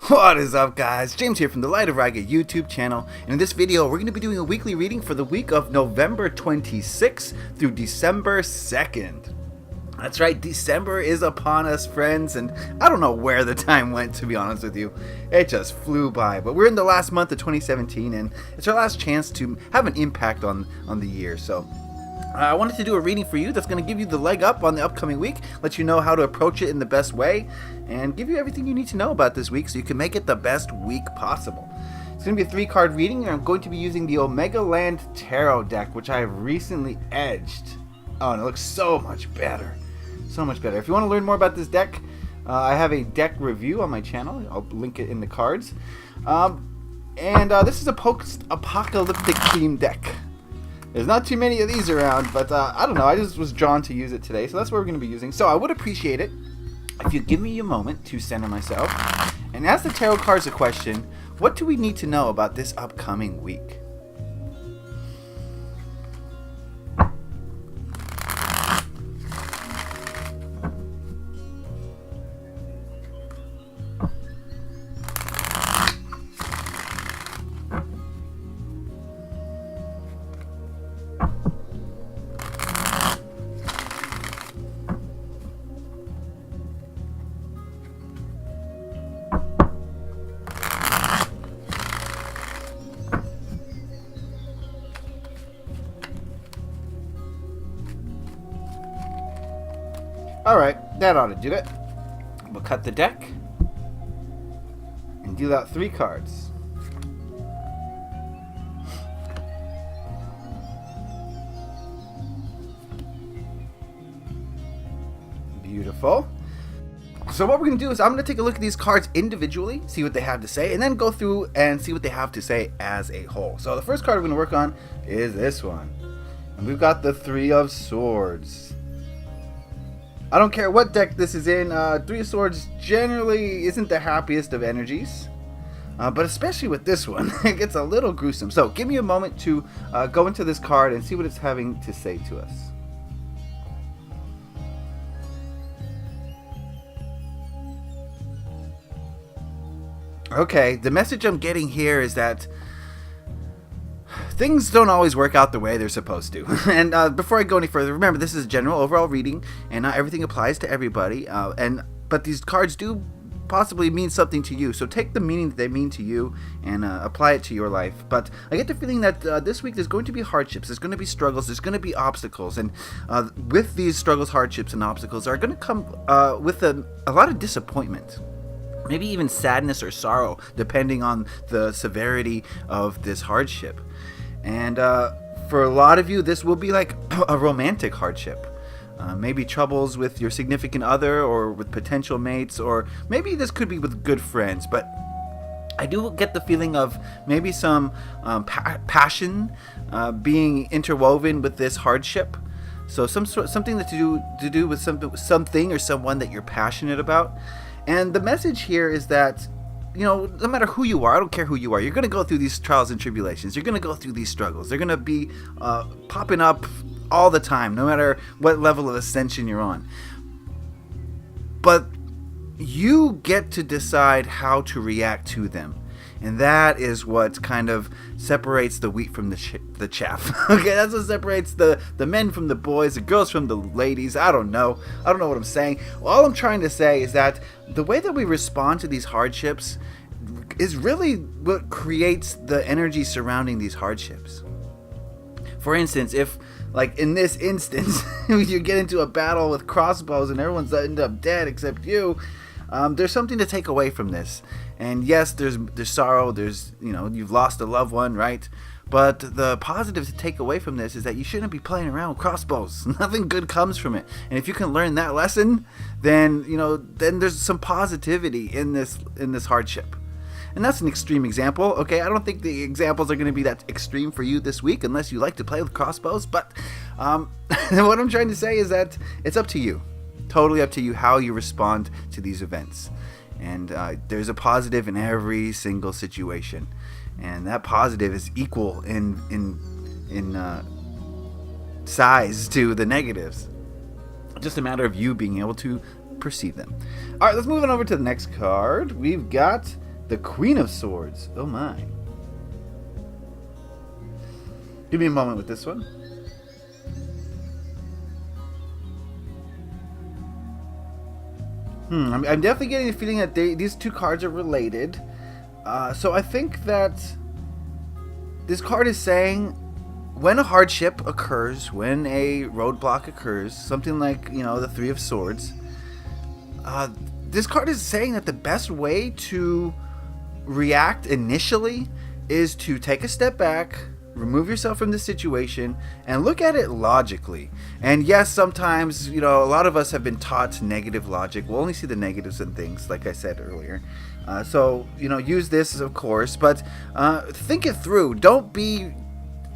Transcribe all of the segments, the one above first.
What is up, guys? James here from the Light of Raga YouTube channel, and in this video we're going to be doing a weekly reading for the week of November 26th through December 2nd. That's right, December is upon us, friends, and I don't know where the time went, to be honest with you. It just flew by, but we're in the last month of 2017, and it's our last chance to have an impact on the year, so I wanted to do a reading for you that's going to give you the leg up on the upcoming week, let you know how to approach it in the best way, and give you everything you need to know about this week so you can make it the best week possible. It's going to be a 3-card reading, and I'm going to be using the Omega Land Tarot deck, which I have recently edged. Oh, and it looks so much better. So much better. If you want to learn more about this deck, I have a deck review on my channel. I'll link it in the cards. This is a post-apocalyptic theme deck. There's not too many of these around, but I don't know. I just was drawn to use it today, so that's what we're going to be using. So I would appreciate it if you give me a moment to center myself and ask the tarot cards a question. What do we need to know about this upcoming week? Alright, that ought to do it. We'll cut the deck and deal out 3 cards. Beautiful. So what we're going to do is I'm going to take a look at these cards individually, see what they have to say, and then go through and see what they have to say as a whole. So the first card we're going to work on is this one. And we've got the 3 of Swords. I don't care what deck this is in, 3 of Swords generally isn't the happiest of energies. But especially with this one, it gets a little gruesome. So give me a moment to go into this card and see what it's having to say to us. Okay, the message I'm getting here is that things don't always work out the way they're supposed to. And before I go any further, remember this is a general overall reading, and not everything applies to everybody. But these cards do possibly mean something to you, so take the meaning that they mean to you and apply it to your life. But I get the feeling that this week there's going to be hardships, there's going to be struggles, there's going to be obstacles, and with these struggles, hardships, and obstacles are going to come with a lot of disappointment. Maybe even sadness or sorrow, depending on the severity of this hardship. And for a lot of you, this will be like a romantic hardship. Maybe troubles with your significant other or with potential mates, or maybe this could be with good friends. But I do get the feeling of maybe some passion being interwoven with this hardship. So something to do with something or someone that you're passionate about. And the message here is that, you know, no matter who you are, I don't care who you are, you're going to go through these trials and tribulations. You're going to go through these struggles. They're going to be popping up all the time, no matter what level of ascension you're on. But you get to decide how to react to them. And that is what kind of separates the wheat from the chaff. Okay, that's what separates the men from the boys, the girls from the ladies. I don't know what I'm saying. All I'm trying to say is that the way that we respond to these hardships is really what creates the energy surrounding these hardships. For instance, if, like in this instance, you get into a battle with crossbows and everyone's end up dead except you, there's something to take away from this. And yes, there's sorrow, there's, you know, you've lost a loved one, right? But the positive to take away from this is that you shouldn't be playing around with crossbows. Nothing good comes from it. And if you can learn that lesson, then, you know, then there's some positivity in this hardship. And that's an extreme example, okay? I don't think the examples are going to be that extreme for you this week unless you like to play with crossbows. But what I'm trying to say is that it's up to you. Totally up to you how you respond to these events. And there's a positive in every single situation, and that positive is equal in size to the negatives. Just a matter of you being able to perceive them. All right, let's move on over to the next card. We've got The Queen of Swords. Oh my. Give me a moment with this one. I'm definitely getting the feeling that these two cards are related. So I think that this card is saying when a hardship occurs, when a roadblock occurs, something like, the Three of Swords, this card is saying that the best way to react initially is to take a step back, remove yourself from the situation, and look at it logically. And yes, sometimes, a lot of us have been taught negative logic. We'll only see the negatives in things, like I said earlier. So, use this, of course, but think it through. Don't be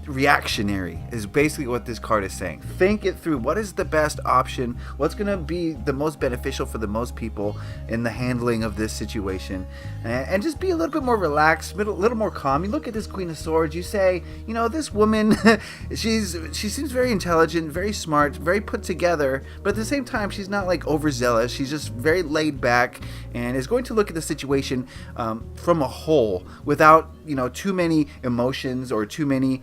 reactionary is basically what this card is saying. Think it through. What is the best option? What's going to be the most beneficial for the most people in the handling of this situation? And just be a little bit more relaxed, a little more calm. You look at this Queen of Swords, you say, this woman, she seems very intelligent, very smart, very put together, but at the same time, she's not like overzealous. She's just very laid back and is going to look at the situation from a whole without, too many emotions or too many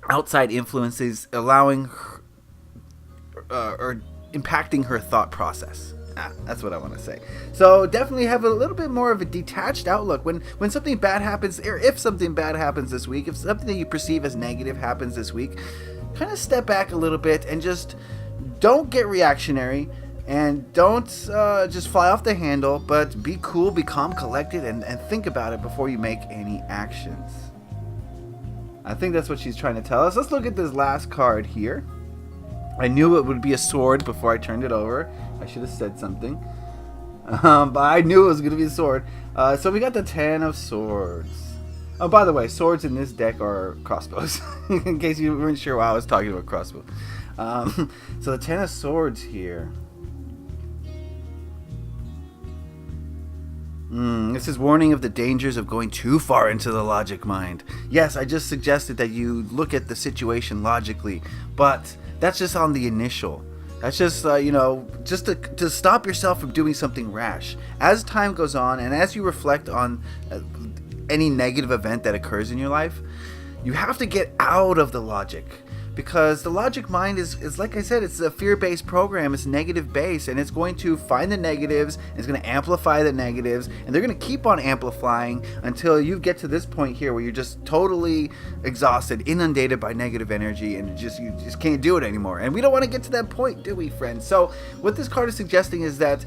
outside influences allowing her, or impacting her thought process. That's what I want to say. So definitely have a little bit more of a detached outlook when something bad happens, or if something bad happens this week, if something that you perceive as negative happens this week, kind of step back a little bit and just don't get reactionary. And don't just fly off the handle, but be cool, be calm, collected, and think about it before you make any actions. I think that's what she's trying to tell us. Let's look at this last card here. I knew it would be a sword before I turned it over. I should have said something. But I knew it was going to be a sword. So we got the Ten of Swords. Oh, by the way, swords in this deck are crossbows. In case you weren't sure why I was talking about crossbows. So the Ten of Swords here. This is warning of the dangers of going too far into the logic mind. Yes, I just suggested that you look at the situation logically, but that's just on the initial. That's just, just to stop yourself from doing something rash. As time goes on and as you reflect on any negative event that occurs in your life, you have to get out of the logic. Because the logic mind is like I said, it's a fear-based program. It's negative-based, and it's going to find the negatives, and it's going to amplify the negatives, and they're going to keep on amplifying until you get to this point here where you're just totally exhausted, inundated by negative energy, and you just can't do it anymore. And we don't want to get to that point, do we, friends? So what this card is suggesting is that,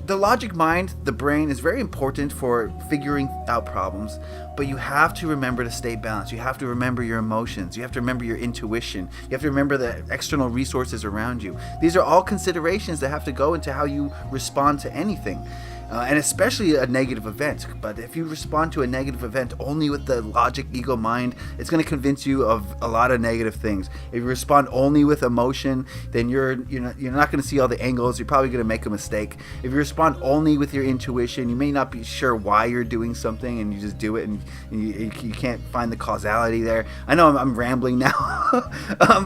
the logic mind, the brain, is very important for figuring out problems, but you have to remember to stay balanced. You have to remember your emotions. You have to remember your intuition. You have to remember the external resources around you. These are all considerations that have to go into how you respond to anything. And especially a negative event. But if you respond to a negative event only with the logic, ego, mind, it's going to convince you of a lot of negative things. If you respond only with emotion, then you're not going to see all the angles. You're probably going to make a mistake. If you respond only with your intuition, you may not be sure why you're doing something, and you just do it, and you can't find the causality there. I know I'm rambling now,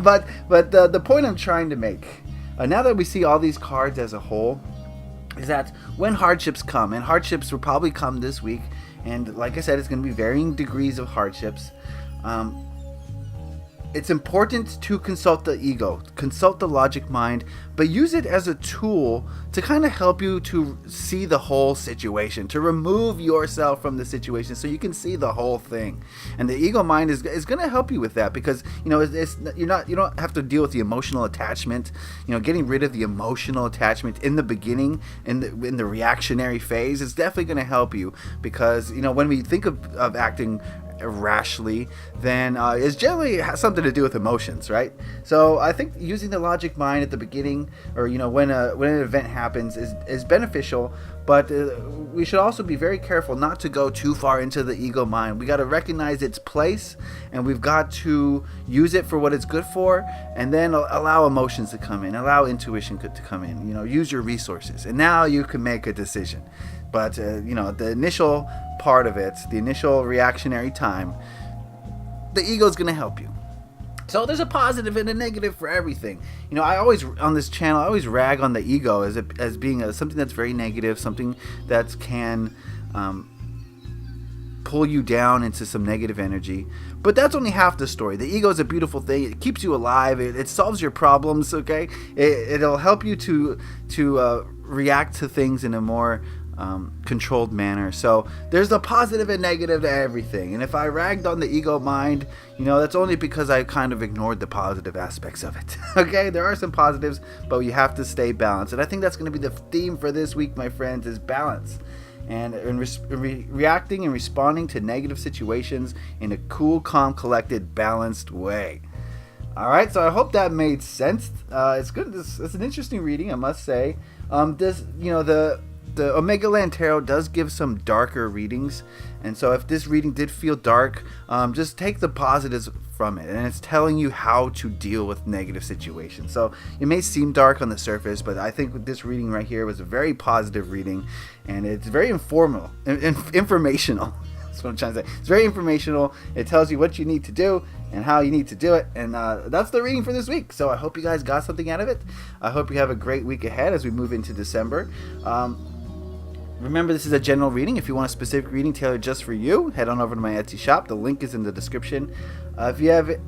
but the point I'm trying to make, now that we see all these cards as a whole, is that when hardships come, and hardships will probably come this week, and like I said, it's going to be varying degrees of hardships, it's important to consult the ego, consult the logic mind, but use it as a tool to kind of help you to see the whole situation, to remove yourself from the situation so you can see the whole thing. And the ego mind is going to help you with that, because you don't have to deal with the emotional attachment. Getting rid of the emotional attachment in the beginning, in the reactionary phase, is definitely going to help you, because when we think of acting rashly, then it generally has something to do with emotions, right? So I think using the logic mind at the beginning, or when an event happens, is beneficial, but we should also be very careful not to go too far into the ego mind. We got to recognize its place, and we've got to use it for what it's good for, and then allow emotions to come in, allow intuition to come in. Use your resources, and now you can make a decision. But the initial part of it, the initial reactionary time, the ego is going to help you So there's a positive and a negative for everything. You know, I always, on this channel, I always rag on the ego as being something that's very negative, something that can pull you down into some negative energy. But that's only half the story. The ego is a beautiful thing. It keeps you alive. It solves your problems, okay? It'll help you to react to things in a more controlled manner. So there's a positive and negative to everything. And if I ragged on the ego mind, you know, that's only because I kind of ignored the positive aspects of it. Okay, there are some positives, but you have to stay balanced. And I think that's going to be the theme for this week, my friends, is balance. And reacting and responding to negative situations in a cool, calm, collected, balanced way. All right, so I hope that made sense. It's good. It's an interesting reading, I must say. The Omega Land Tarot does give some darker readings, and so if this reading did feel dark, just take the positives from it, and it's telling you how to deal with negative situations. So it may seem dark on the surface, but I think this reading right here was a very positive reading, and it's very informational. That's what I'm trying to say. It's very informational. It tells you what you need to do and how you need to do it, and that's the reading for this week. So I hope you guys got something out of it. I hope you have a great week ahead as we move into December. Remember, this is a general reading. If you want a specific reading tailored just for you, head on over to my Etsy shop. The link is in the description. If you have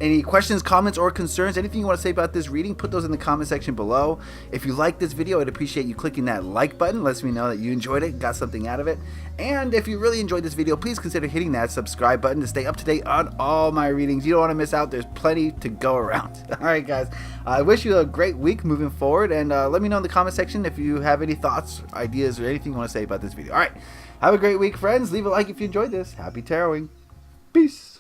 any questions, comments, or concerns, anything you want to say about this reading, put those in the comment section below. If you like this video, I'd appreciate you clicking that like button. Lets me know that you enjoyed it, got something out of it. And if you really enjoyed this video, please consider hitting that subscribe button to stay up to date on all my readings. You don't want to miss out. There's plenty to go around. All right, guys. I wish you a great week moving forward, and let me know in the comment section if you have any thoughts, ideas, or anything you want to say about this video. All right. Have a great week, friends. Leave a like if you enjoyed this. Happy taroting. Peace.